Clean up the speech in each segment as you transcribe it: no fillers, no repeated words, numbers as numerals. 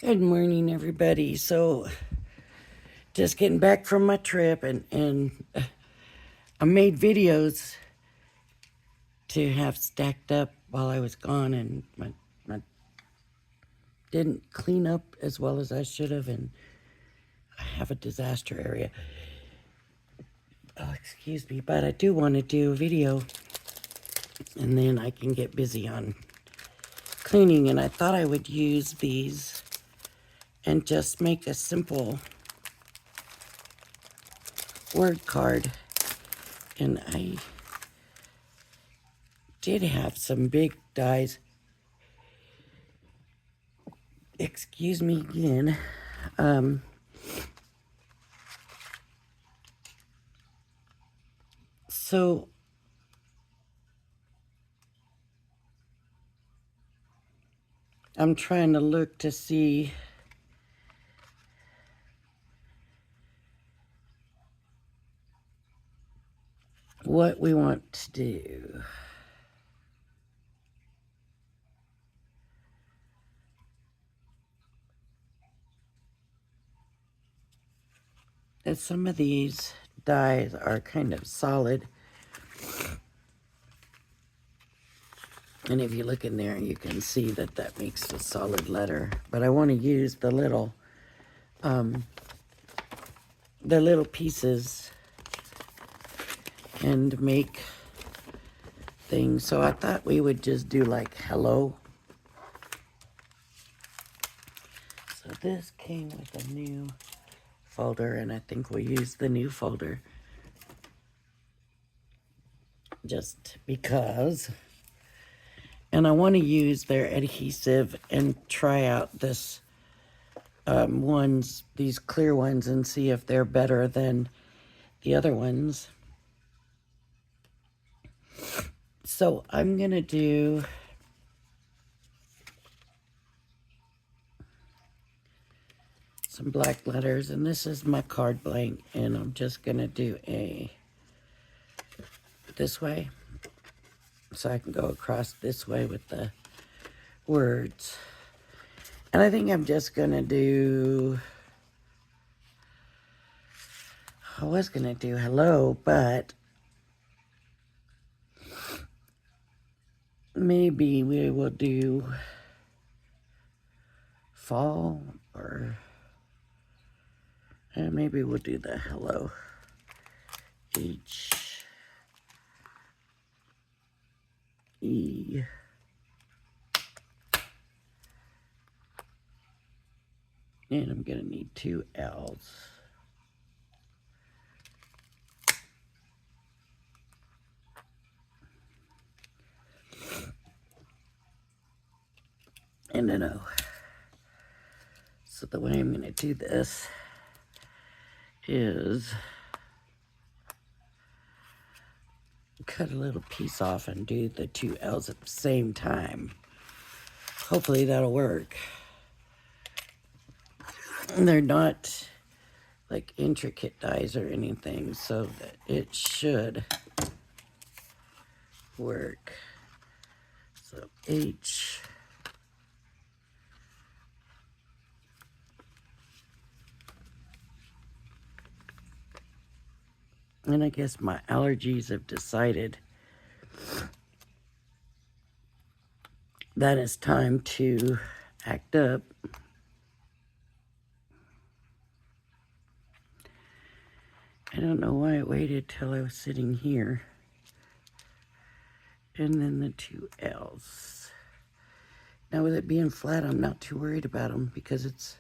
Good morning, everybody. So, just getting back from my trip, and I made videos to have stacked up while I was gone, and my didn't clean up as well as I should have, and I have a disaster area. Oh, excuse me, but I do want to do a video, and then I can get busy on cleaning. And I thought I would use these and just make a simple word card, and I did have some big dies. Excuse me again. Um, so I'm trying to look to see what we want to do. And some of these dies are kind of solid. And if you look in there, you can see that that makes a solid letter. But I want to use the little pieces and make things. So I thought we would just do like hello. So this came with a new folder, and I think we'll use the new folder just because. And I want to use their adhesive and try out this these clear ones, and see if they're better than the other ones. So I'm gonna do some black letters, and this is my card blank, and I'm just gonna do this way, so I can go across this way with the words. And I think I'm just gonna do, I was gonna do hello, but maybe we will do fall, or maybe we'll do the hello. H E. And I'm gonna need 2 L's. And an O. So the way I'm gonna do this is cut a little piece off and do the 2 L's at the same time. Hopefully that'll work. And they're not like intricate dies or anything, so that it should work. So H. And I guess my allergies have decided that it's time to act up. I don't know why I waited till I was sitting here. And then the 2 L's. Now with it being flat, I'm not too worried about them because it's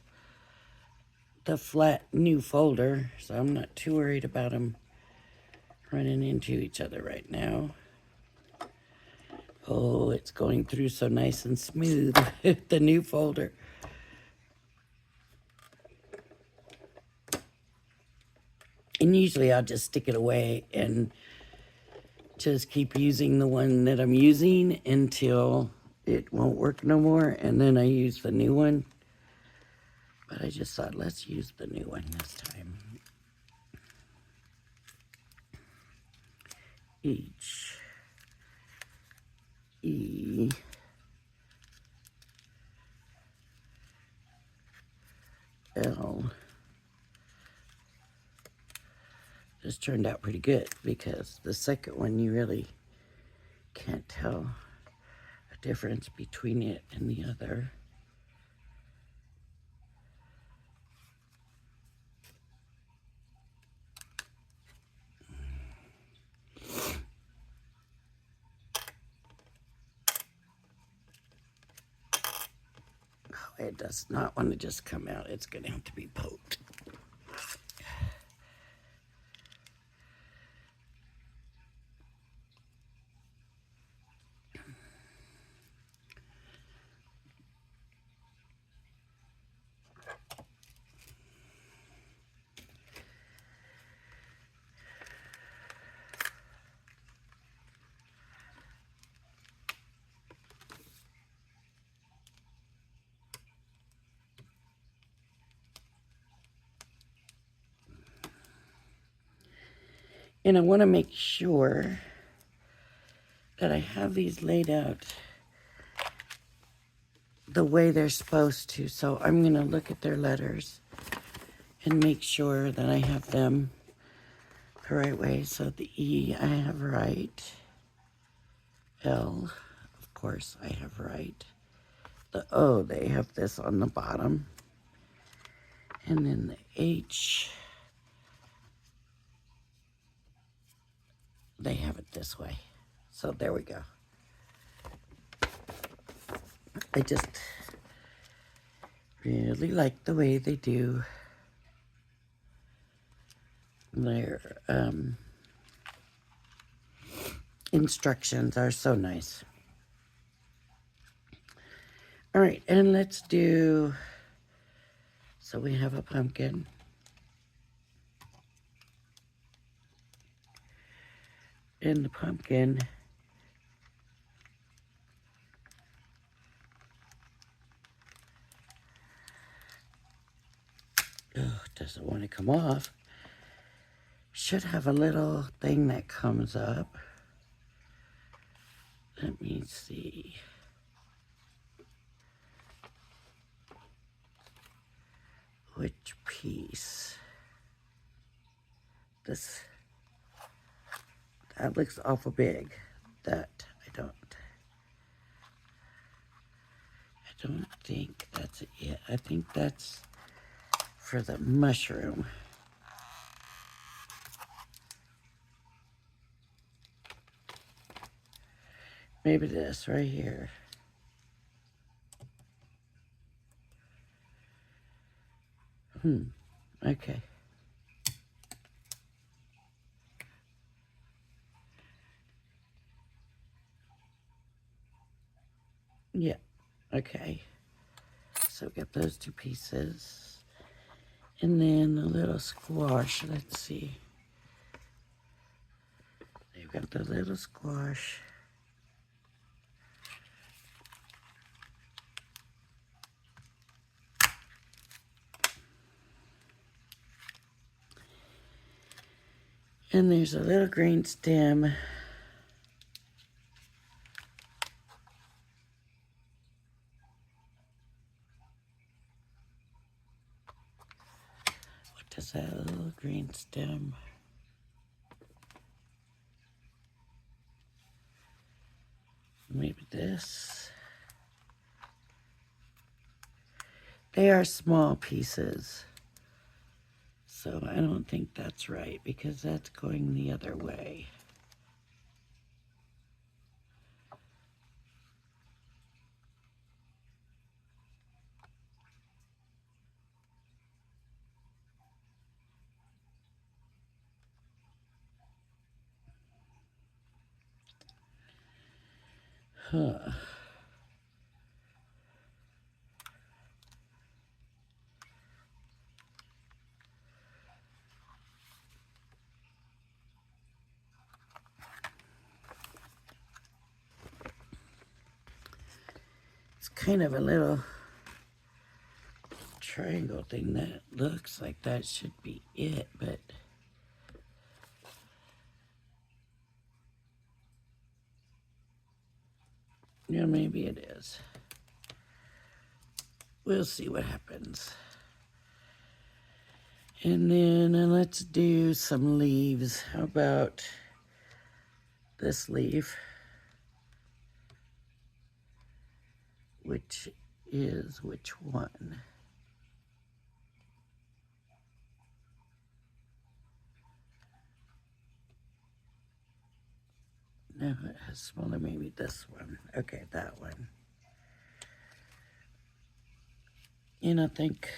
the flat new folder. So I'm not too worried about them running into each other right now. Oh, it's going through so nice and smooth with the new folder. And usually I'll just stick it away and just keep using the one that I'm using until it won't work no more, and then I use the new one. But I just thought, let's use the new one this time. H E L. This turned out pretty good because the second one you really can't tell a difference between it and the other. Oh, it does not want to just come out. It's going to have to be poked. And I want to make sure that I have these laid out the way they're supposed to. So I'm going to look at their letters and make sure that I have them the right way. So the E I have right. L, of course, I have right. The O, they have this on the bottom. And then the H, they have it this way. So there we go. I just really like the way they do their instructions are so nice. All right, and let's do, so we have a pumpkin. In the pumpkin, oh, doesn't want to come off. Should have a little thing that comes up. Let me see. Which piece? This, that looks awful big. That I don't think that's it. I think that's for the mushroom. Maybe this right here. Okay. Yeah, okay. So we got those two pieces. And then the little squash, let's see. They've got the little squash. And there's a little green stem. What does that little green stem? Maybe this. They are small pieces. So I don't think that's right because that's going the other way. Huh. It's kind of a little triangle thing that looks like that should be it, but yeah, maybe it is. We'll see what happens. And then let's do some leaves. How about this leaf? Which is which one? No, it has smaller, maybe this one. Okay, that one. And I think,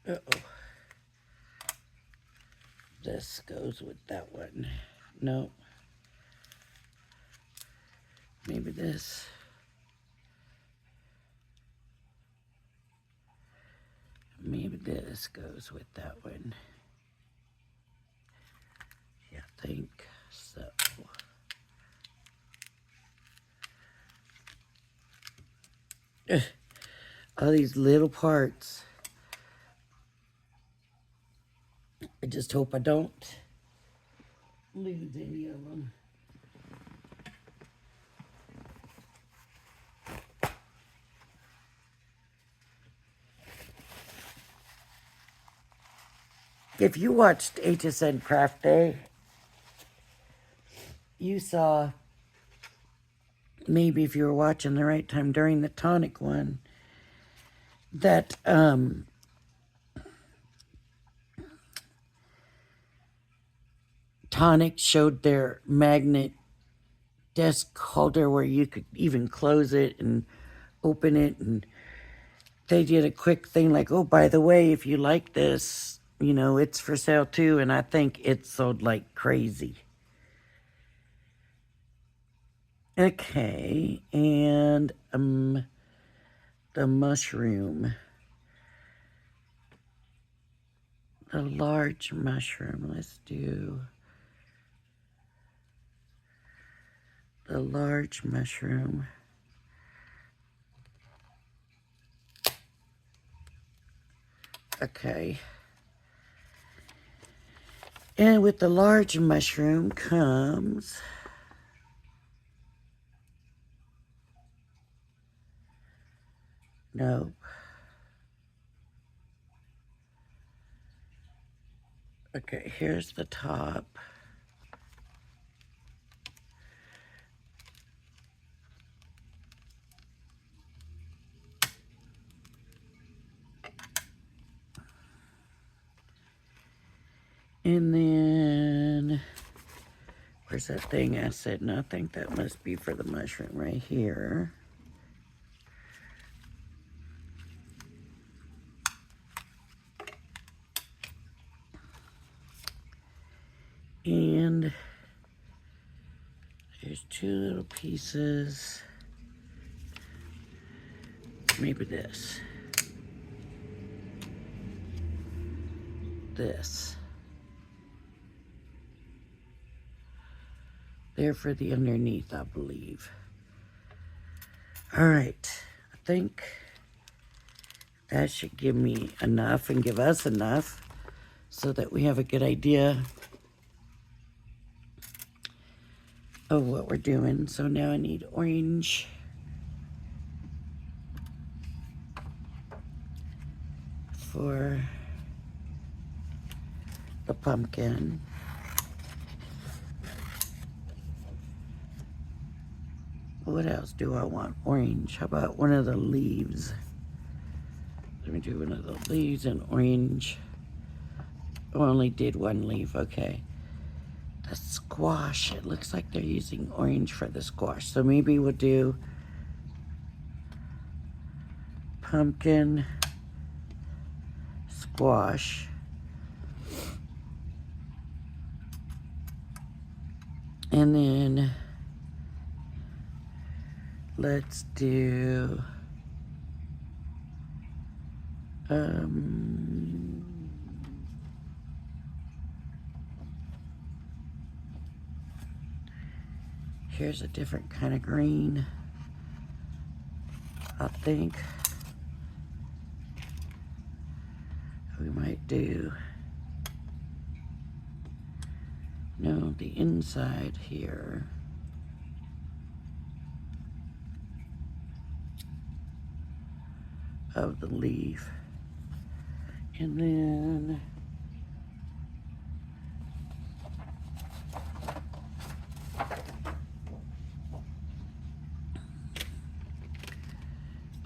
uh-oh, this goes with that one. No, maybe this. Maybe this goes with that one. Yeah, I think so. All these little parts. I just hope I don't lose any of them. If you watched HSN Craft Day, you saw, maybe if you were watching the right time during the tonic one, that Tonic showed their magnet desk holder where you could even close it and open it, and they did a quick thing like, oh, by the way, if you like this, you know, it's for sale too. And I think it sold like crazy. Okay, and the mushroom, the large mushroom. Let's do the large mushroom. Okay. And with the large mushroom comes no. Okay, here's the top. And then, where's that thing I said? No, I think that must be for the mushroom right here. And there's two little pieces. Maybe this. This. There for the underneath, I believe. All right. I think that should give me enough and give us enough so that we have a good idea of what we're doing. So now I need orange. For the pumpkin. What else do I want? Orange. How about one of the leaves? Let me do one of the leaves and orange. Oh, I only did one leaf. Okay. The squash. It looks like they're using orange for the squash. So maybe we'll do pumpkin, squash. And then let's do here's a different kind of green, I think. We might do, no, the inside here. Of the leaf. And then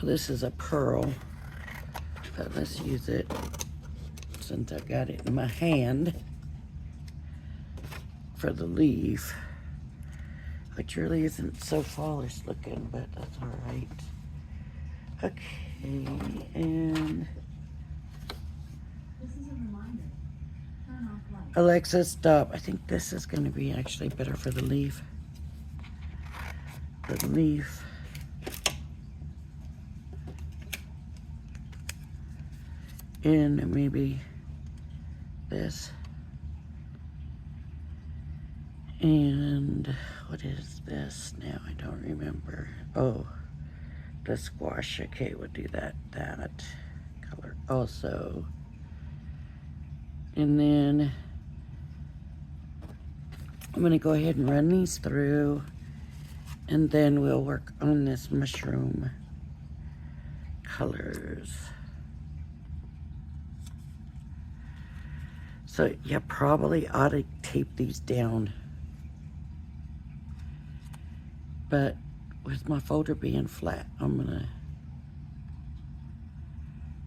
this is a pearl, but let's use it since I got it in my hand for the leaf, which really isn't so fallish looking, but that's all right. Okay, and Alexa, stop. I think this is going to be actually better for the leaf. The leaf. And maybe this. And what is this now? I don't remember. Oh, the squash. Okay, we'll do that color also. And then I'm going to go ahead and run these through, and then we'll work on this mushroom colors. So you probably ought to tape these down. But with my folder being flat, I'm going to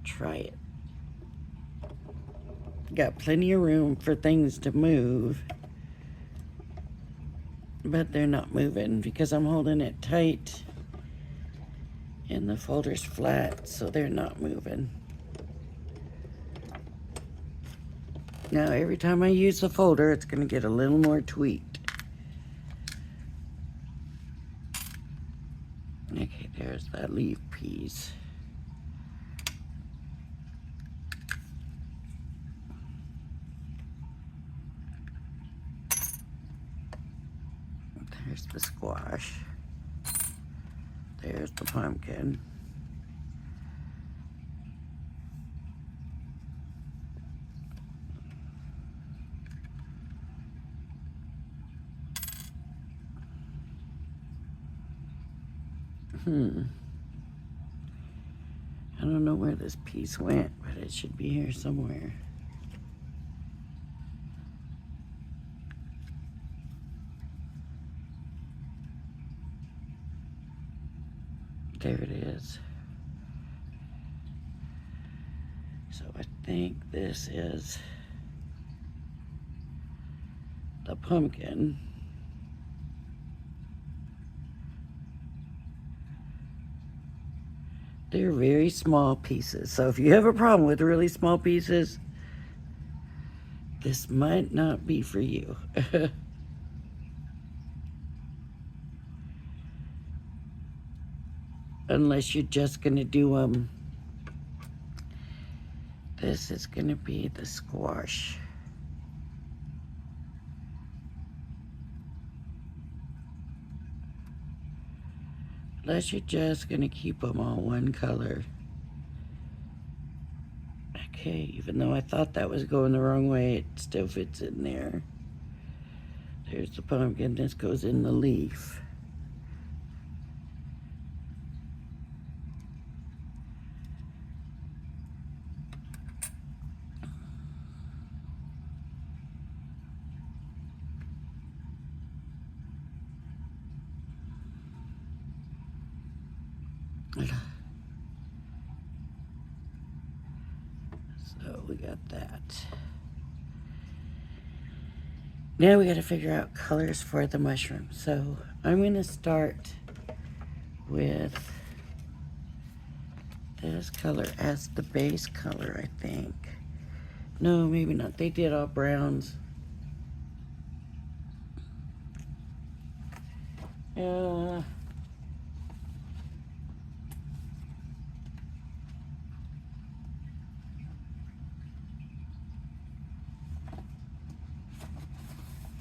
try it. Got plenty of room for things to move, but they're not moving because I'm holding it tight and the folder's flat, so they're not moving. Now, every time I use the folder, it's going to get a little more tweaked. Okay, there's that leaf piece. There's the squash. There's the pumpkin. I don't know where this piece went, but it should be here somewhere. There it is. So I think this is the pumpkin. They're very small pieces. So if you have a problem with really small pieces, this might not be for you. Unless you're just going to do this is going to be the squash. Unless you're just going to keep them all one color. Okay, even though I thought that was going the wrong way, it still fits in there. There's the pumpkin. This goes in the leaf. So we got that. Now we got to figure out colors for the mushroom. So I'm going to start with this color as the base color, I think. No, maybe not. They did all browns.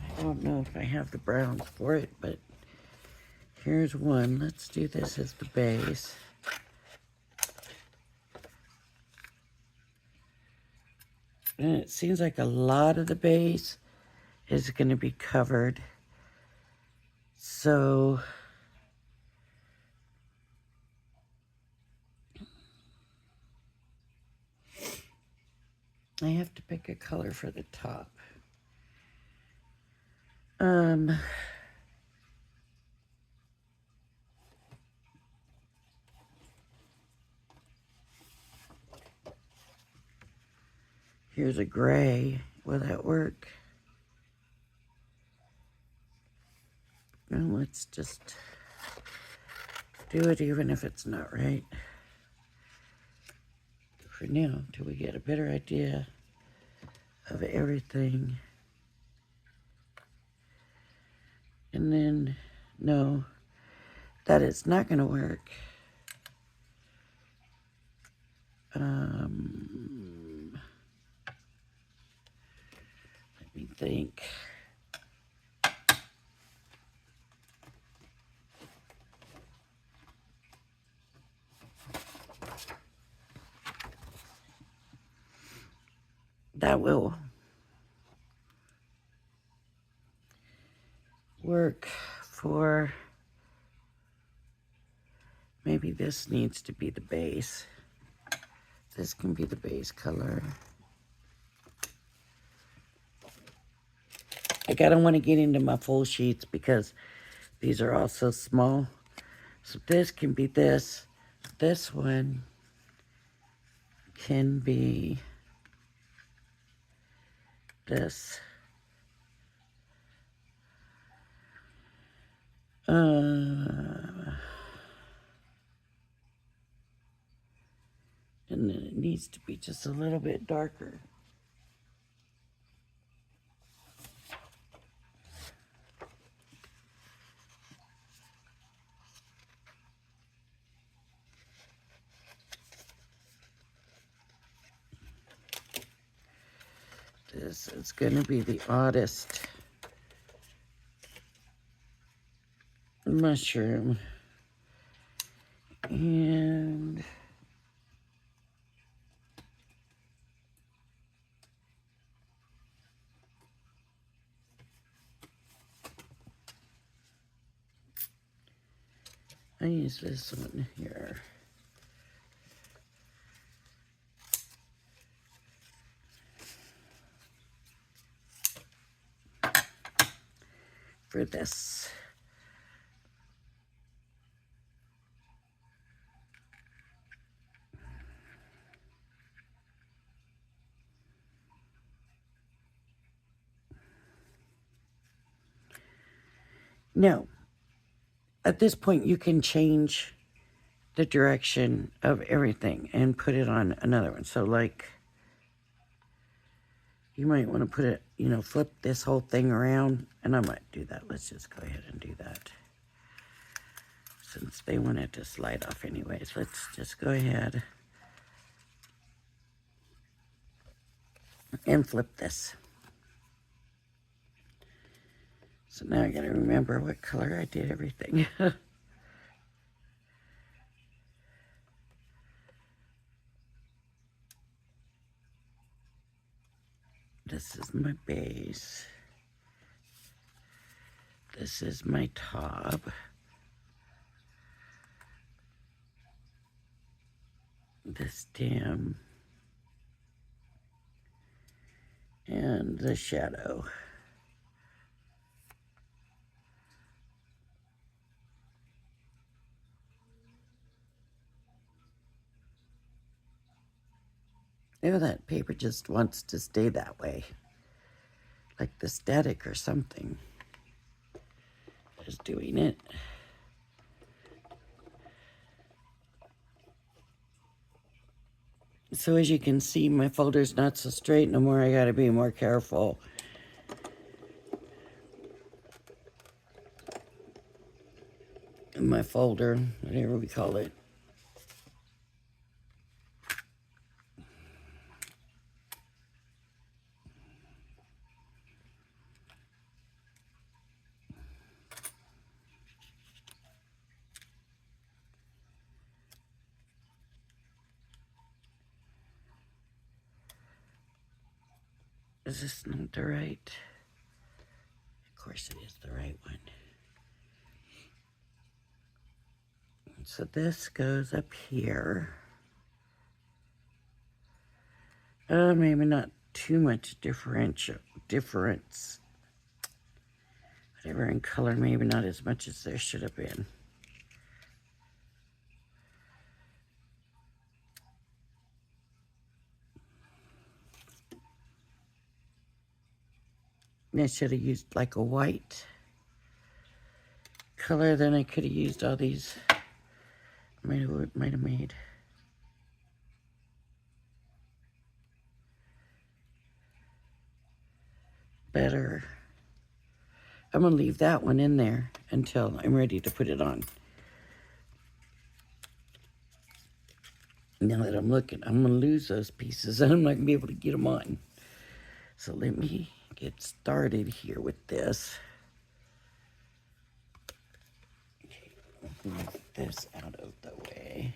I don't know if I have the browns for it, but here's one. Let's do this as the base. And it seems like a lot of the base is going to be covered. So I have to pick a color for the top. Here's a gray. Will that work? Well, let's just do it even if it's not right. For now, till we get a better idea of everything. And then, no, that is not going to work. Let me think. That will work for, maybe this needs to be the base. This can be the base color. Like, I don't want to get into my full sheets because these are all so small. So this can be this. This one can be this. And then it needs to be just a little bit darker. This is going to be the oddest mushroom. And I use this one here. For this. Now, at this point, you can change the direction of everything and put it on another one. So, like, you might want to put it, you know, flip this whole thing around. And I might do that. Let's just go ahead and do that. Since they want it to slide off anyways, let's just go ahead and flip this. So now I gotta remember what color I did everything. This is my base. This is my top. The stem. And the shadow. You know, that paper just wants to stay that way. Like the static or something is doing it. So as you can see, my folder's not so straight no more. I gotta be more careful. In my folder, whatever we call it. Is this not the right? Of course it is the right one. So this goes up here. Maybe not too much difference. Whatever in color, maybe not as much as there should have been. I should have used like a white color, then I could have used all these. Might have made better. I'm gonna leave that one in there until I'm ready to put it on. Now that I'm looking, I'm gonna lose those pieces and I'm not gonna be able to get them on. So let me get started here with this. Okay, move this out of the way.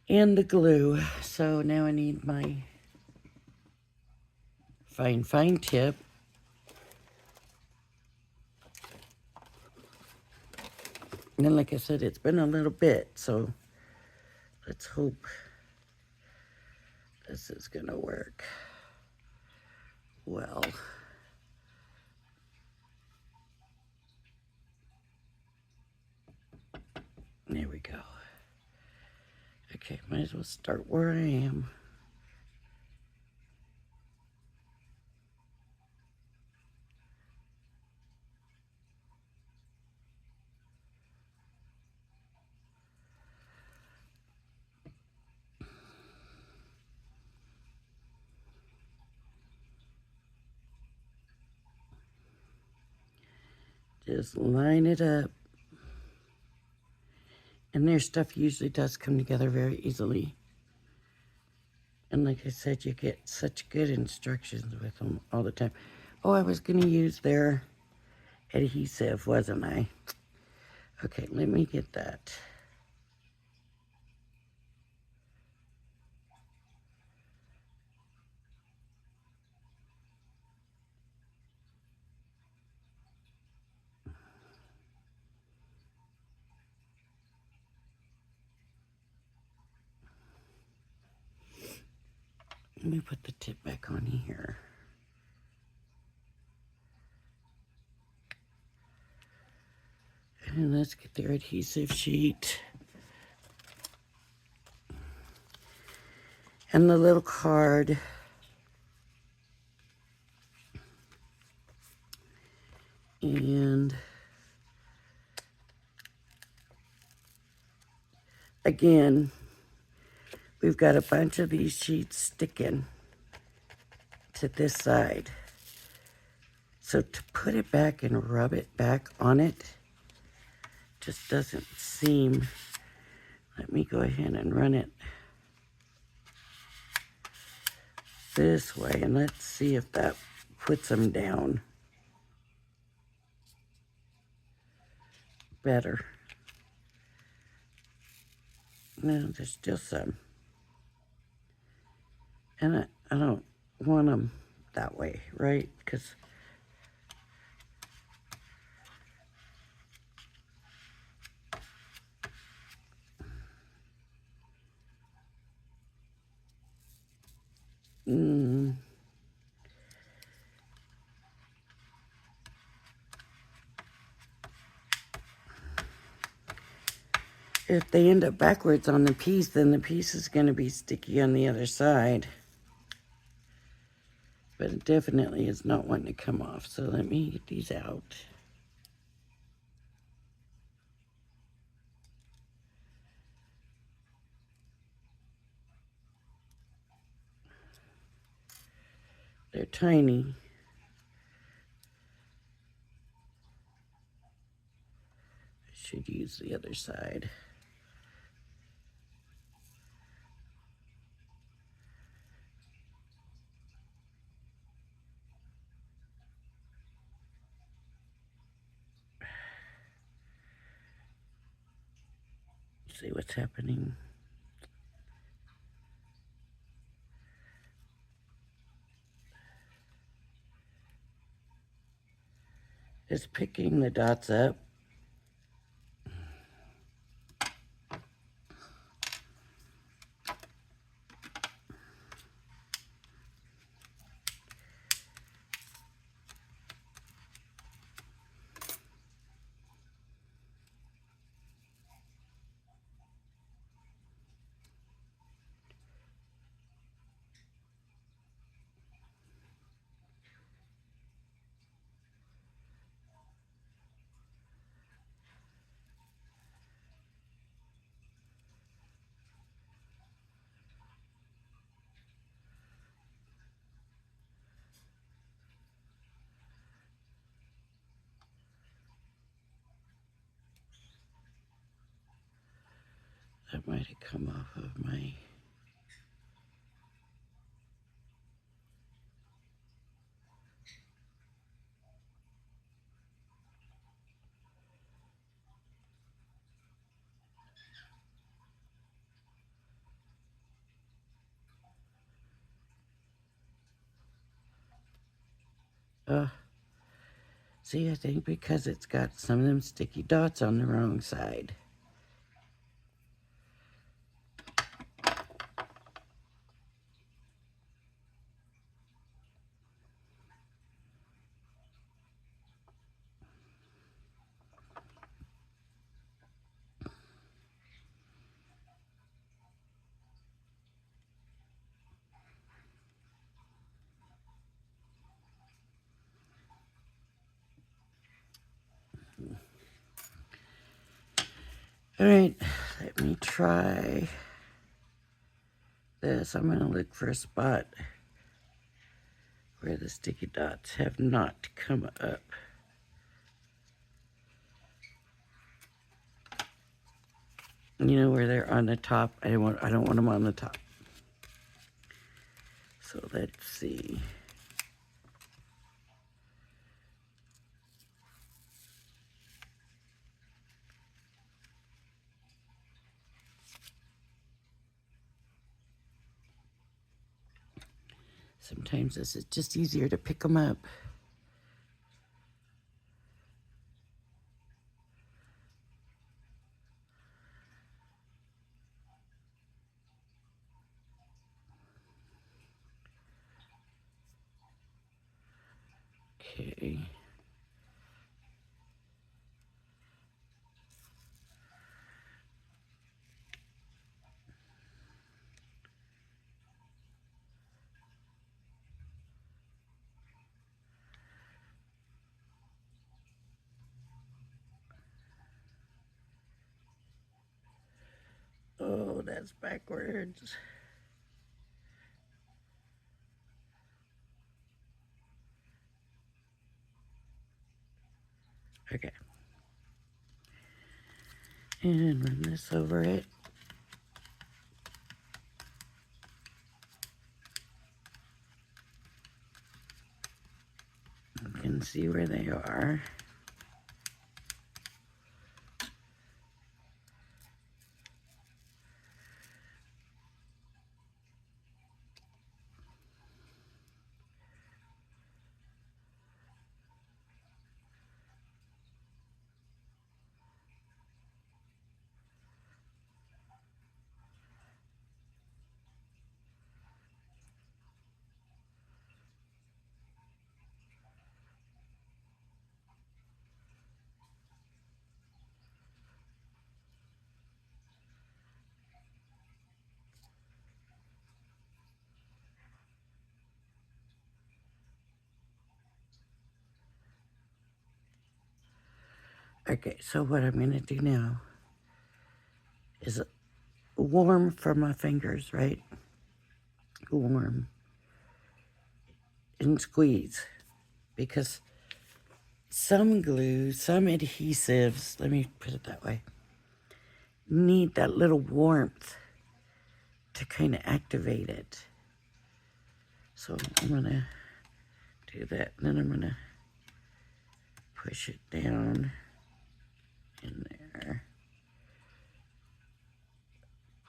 And the glue. So now I need my fine tip. And then, like I said, it's been a little bit, so let's hope this is gonna work well. There we go. Okay, might as well start where I am. Just line it up. And their stuff usually does come together very easily. And like I said, you get such good instructions with them all the time. Oh, I was going to use their adhesive, wasn't I? Okay, let me get that. Let me put the tip back on here. And let's get their adhesive sheet. And the little card. And again, we've got a bunch of these sheets sticking to this side. So to put it back and rub it back on it just doesn't seem. Let me go ahead and run it this way and let's see if that puts them down better. No, there's still some. And I don't want them that way, right? Because if they end up backwards on the piece, then the piece is going to be sticky on the other side. But it definitely is not wanting to come off. So let me get these out. They're tiny. I should use the other side. See what's happening. It's picking the dots up. That might have come off of my... See, I think because it's got some of them sticky dots on the wrong side. All right, let me try this. I'm going to look for a spot where the sticky dots have not come up. You know, where they're on the top. I don't want them on the top. So let's see. Sometimes this is just easier to pick them up. Okay. Oh, that's backwards. Okay. And run this over it. You can see where they are. Okay, so what I'm going to do now is warm for my fingers, right? Warm. And squeeze. Because some glue, some adhesives, let me put it that way, need that little warmth to kind of activate it. So I'm going to do that. And then I'm going to push it down in there.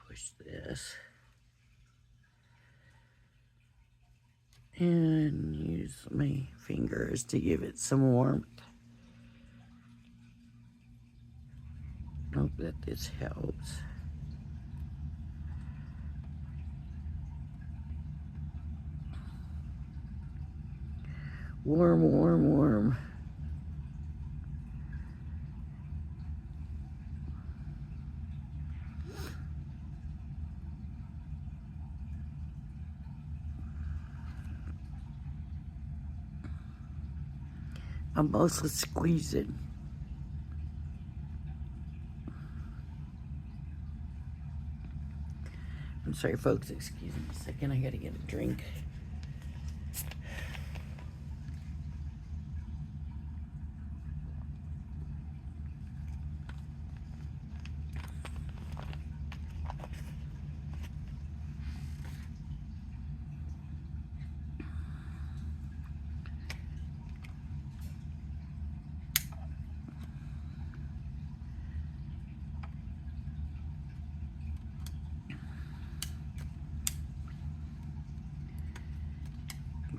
Push this. And use my fingers to give it some warmth. Hope that this helps. Warm, warm, warm. I'm mostly squeezing. I'm sorry, folks. Excuse me a second. I gotta get a drink.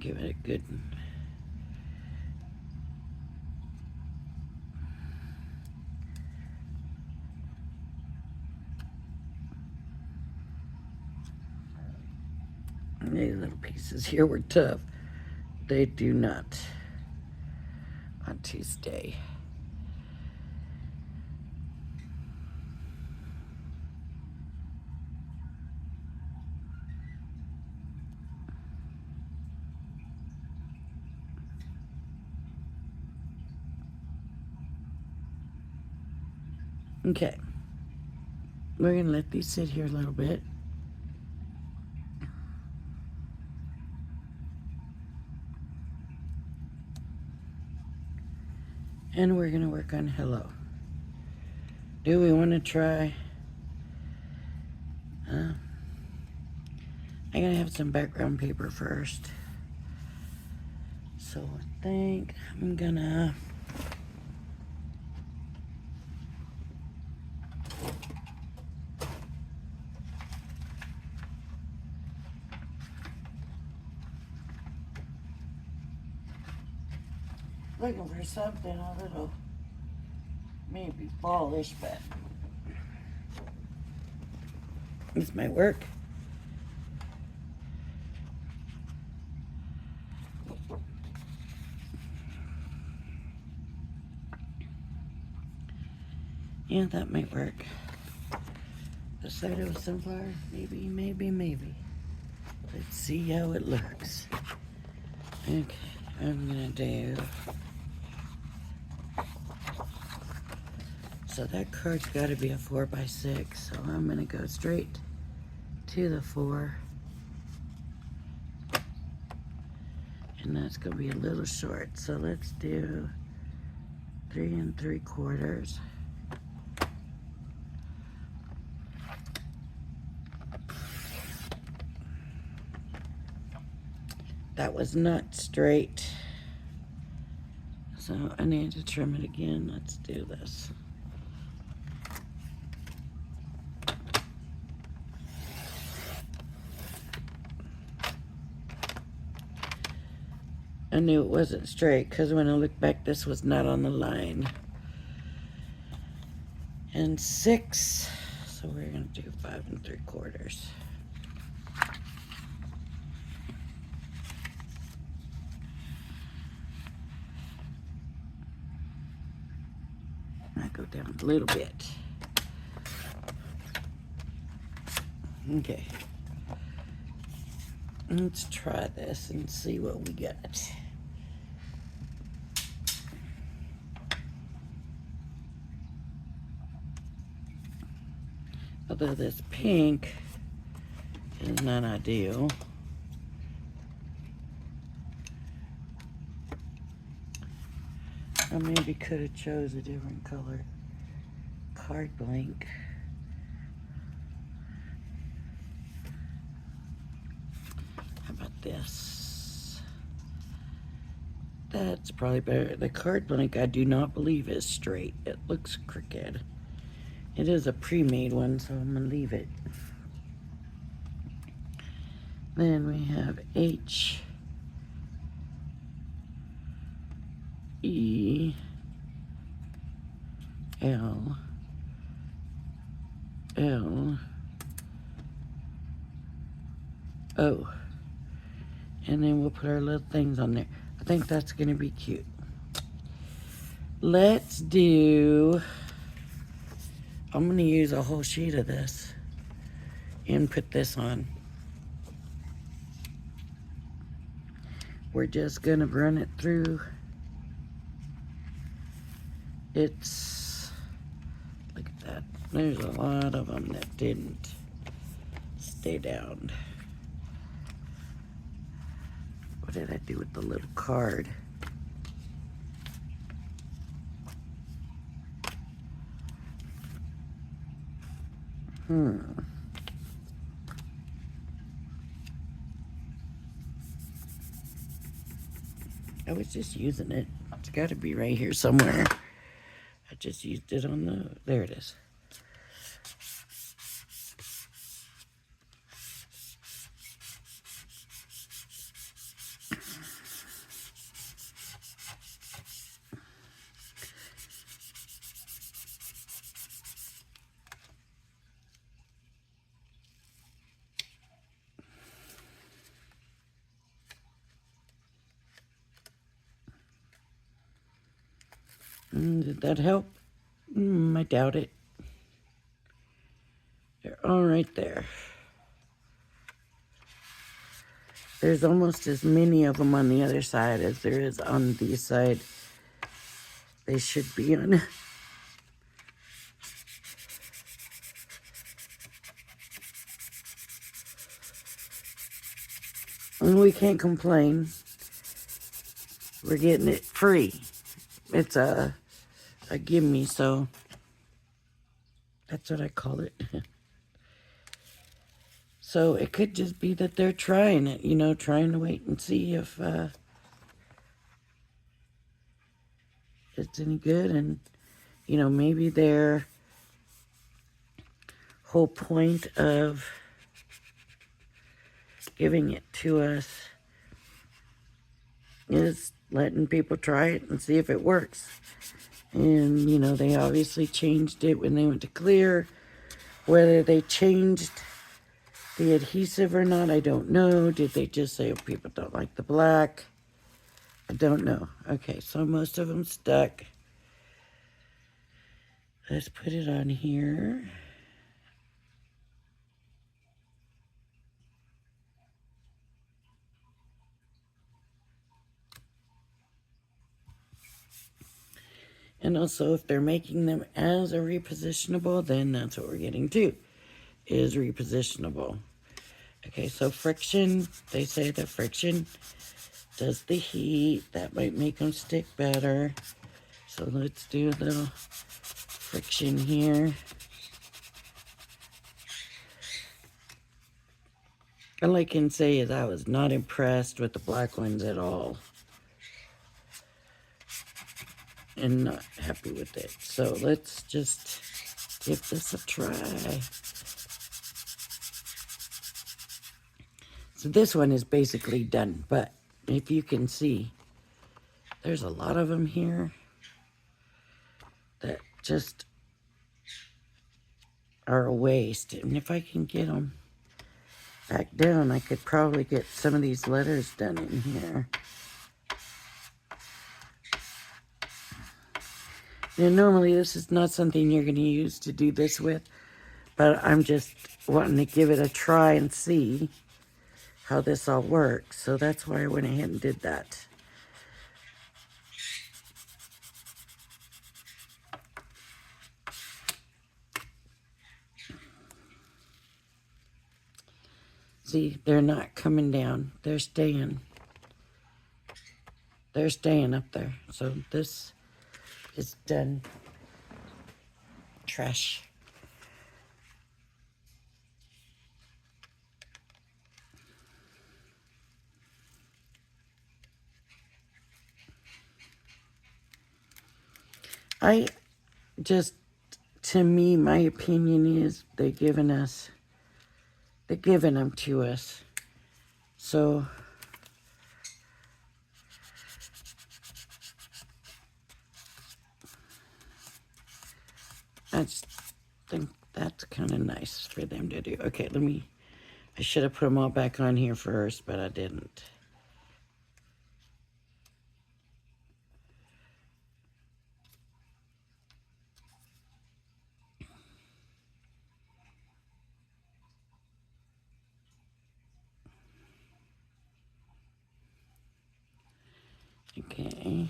give it a good... These little pieces here were tough. They do not want to stay. Okay. We're going to let these sit here a little bit. And we're going to work on hello. Do we want to try? I'm going to have some background paper first. So I think I'm going to... looking for something a little maybe fallish, but this might work. Yeah, that might work. The side of a sunflower, maybe, maybe, maybe. Let's see how it looks. Okay, I'm gonna do... So that card's got to be a 4x6, so I'm going to go straight to the 4. And that's going to be a little short, so let's do 3 3/4. That was not straight, so I need to trim it again. Let's do this. I knew it wasn't straight because when I look back, this was not on the line. And 6, so we're going to do 5 3/4. I go down a little bit. Okay. Let's try this and see what we got. Although this pink is not ideal. I maybe could have chose a different color card blank. How about this? That's probably better. The card blank I do not believe is straight. It looks crooked. It is a pre-made one, so I'm gonna leave it. Then we have H, E, L, L, O. And then we'll put our little things on there. I think that's gonna be cute. Let's do, I'm gonna use a whole sheet of this and put this on. We're just gonna run it through. It's, look at that. There's a lot of them that didn't stay down. What did I do with the little card? I was just using it. It's got to be right here somewhere. I just used it on the, there it is. Did that help? I doubt it. They're all right there. There's almost as many of them on the other side as there is on the side they should be on. And we can't complain. We're getting it free. It's a gimme, so that's what I call it. So it could just be that they're trying it, trying to wait and see if it's any good. And, maybe their whole point of giving it to us is letting people try it and see if it works. And, they obviously changed it when they went to clear. Whether they changed the adhesive or not, I don't know. Did they just say, oh, people don't like the black? I don't know. Okay, so most of them stuck. Let's put it on here. And also, if they're making them as a repositionable, then that's what we're getting too, is repositionable. Okay, so friction, they say that friction does the heat. That might make them stick better. So let's do a little friction here. All I can say is I was not impressed with the black ones at all. And not happy with it. So let's just give this a try. So this one is basically done, but if you can see, there's a lot of them here that just are a waste. And if I can get them back down, I could probably get some of these letters done in here. Now, normally this is not something you're going to use to do this with, but I'm just wanting to give it a try and see how this all works. So that's why I went ahead and did that. See, they're not coming down. They're staying. They're staying up there. So this is done. Trash. I just, to me, my opinion is they're giving them to us. So I just think that's kind of nice for them to do. Okay, I should have put them all back on here first, but I didn't. Okay.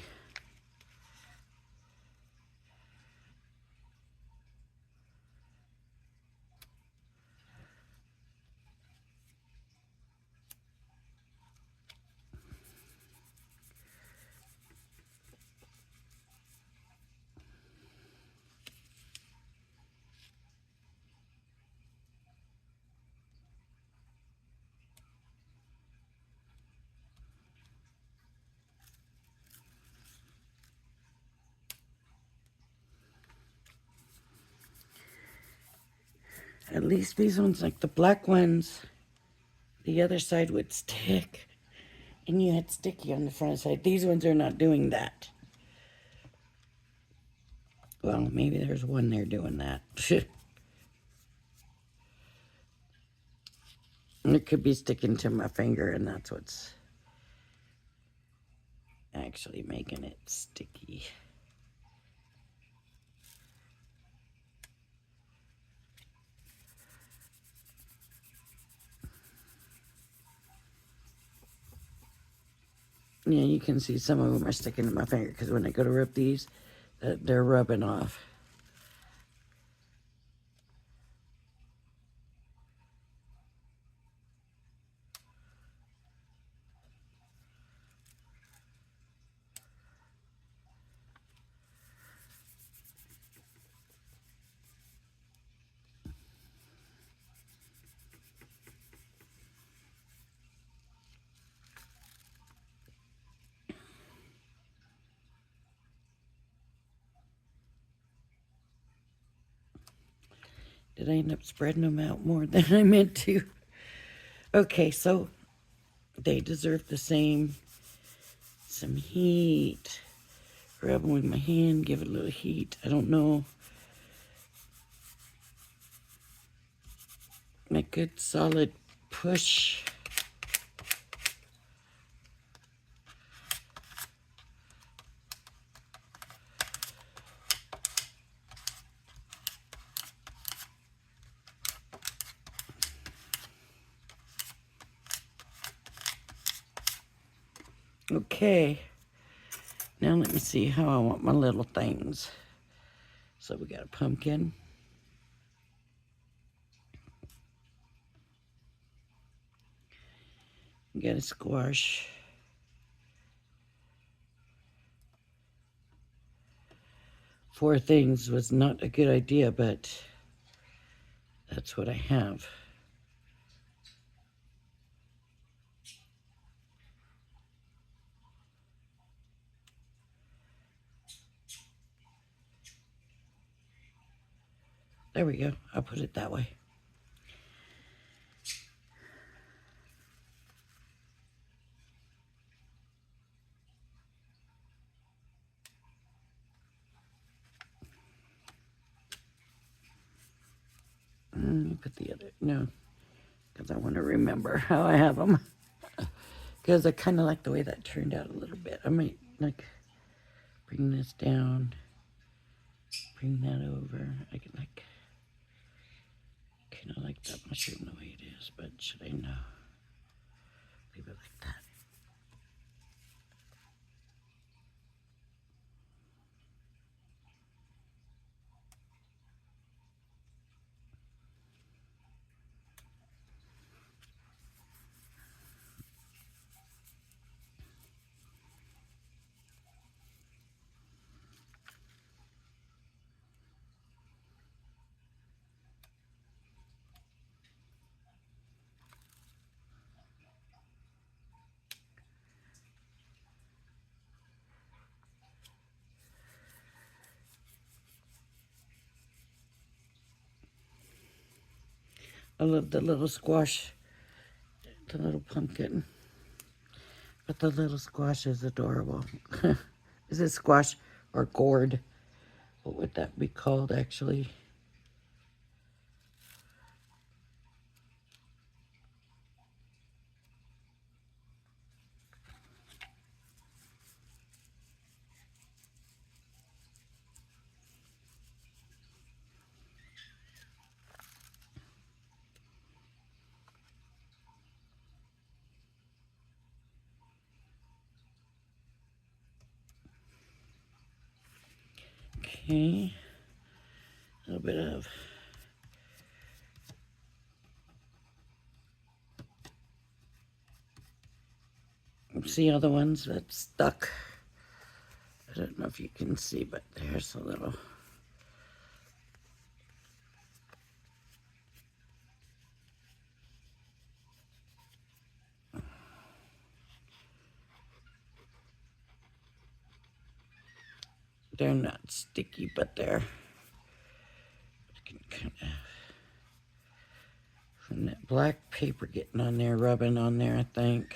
At least these ones, like the black ones, the other side would stick. And you had sticky on the front side. These ones are not doing that. Well, maybe there's one there doing that. It could be sticking to my finger, and that's what's actually making it sticky. Yeah, you can see some of them are sticking to my finger because when I go to rip these, they're rubbing off. Did I end up spreading them out more than I meant to? Okay, so they deserve the same. Some heat. Grab them with my hand, give it a little heat. I don't know. A good solid push. Okay, now let me see how I want my little things. So we got a pumpkin. We got a squash. Four things was not a good idea, but that's what I have. There we go. I'll put it that way. Let me put the other, no, because I want to remember how I have them. Because I kind of like the way that turned out a little bit. I might like bring this down, bring that over. I can like, kind of like that mushroom the way it is, but should I know? Leave it like that. I love the little squash, the little pumpkin. But the little squash is adorable. Is it squash or gourd? What would that be called actually? Okay. A little bit of see all the ones that stuck. I don't know if you can see, but there's a little. They're not sticky, but they're, I can kind of, from that black paper getting on there, rubbing on there, I think.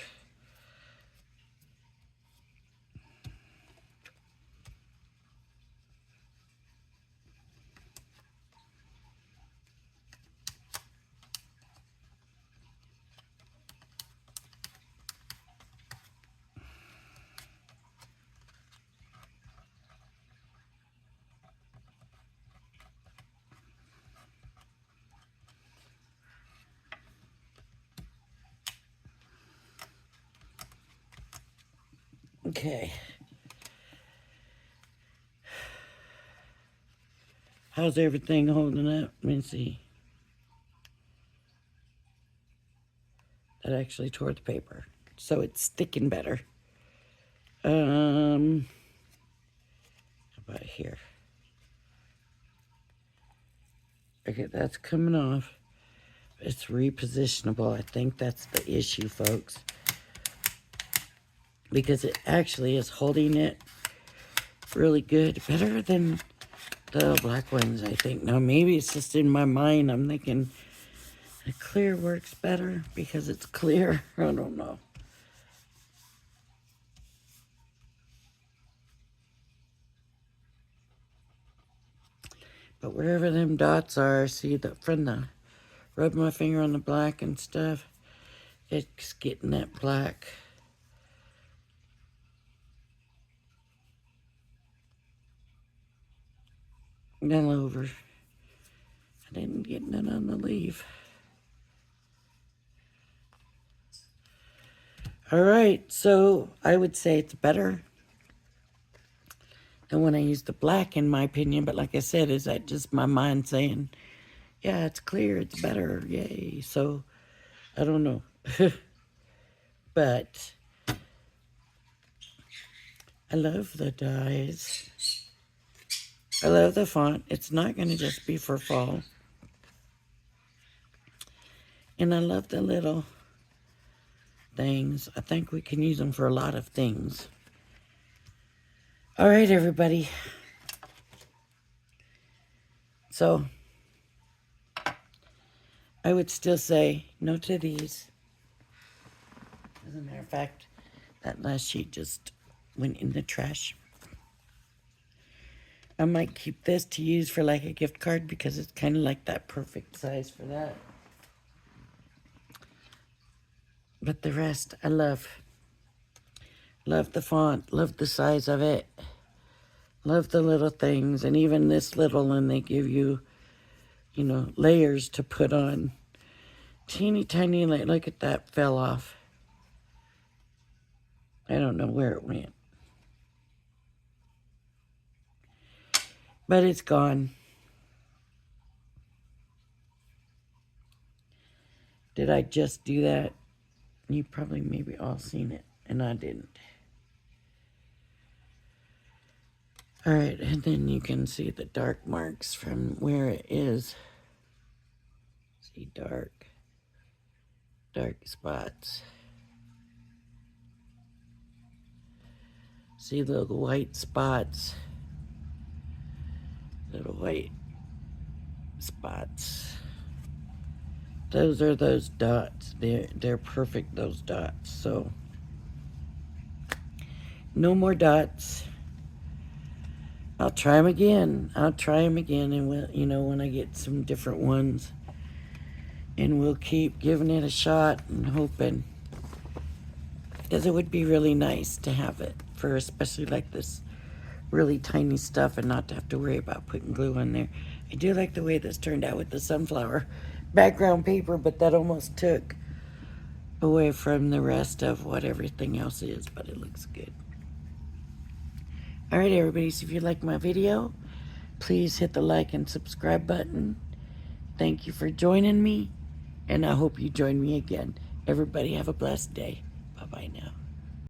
Okay. How's everything holding up? Let me see. That actually tore the paper. So it's sticking better. How about here? Okay, that's coming off. It's repositionable. I think that's the issue, folks. Because it actually is holding it really good. Better than the black ones, I think. Now, maybe it's just in my mind. I'm thinking the clear works better because it's clear. I don't know. But wherever them dots are, see that from the rub my finger on the black and stuff, it's getting that black. All over. I didn't get none on the leaf. All right, so I would say it's better than when I used the black, in my opinion. But like I said, is that just my mind saying, yeah, it's clear, it's better, yay. So I don't know. But I love the dyes. I love the font. It's not going to just be for fall. And I love the little things. I think we can use them for a lot of things. All right, everybody. So I would still say no to these. As a matter of fact, that last sheet just went in the trash. I might keep this to use for like a gift card because it's kind of like that perfect size for that. But the rest, I love. Love the font, love the size of it. Love the little things, and even this little one, they give you, you know, layers to put on. Teeny tiny, look at that, fell off. I don't know where it went. But it's gone. Did I just do that? You probably maybe all seen it, and I didn't. All right, and then you can see the dark marks from where it is. See dark spots. See little white spots. Little white spots. Those are those dots. They're perfect, those dots. So no more dots. I'll try them again. And we'll, you know, when I get some different ones, and we'll keep giving it a shot and hoping, because it would be really nice to have it for especially like this really tiny stuff and not to have to worry about putting glue on there. I do like the way this turned out with the sunflower background paper, but that almost took away from the rest of what everything else is, but it looks good. All right, everybody, so if you like my video, please hit the like and subscribe button. Thank you for joining me, and I hope you join me again. Everybody have a blessed day. Bye-bye now.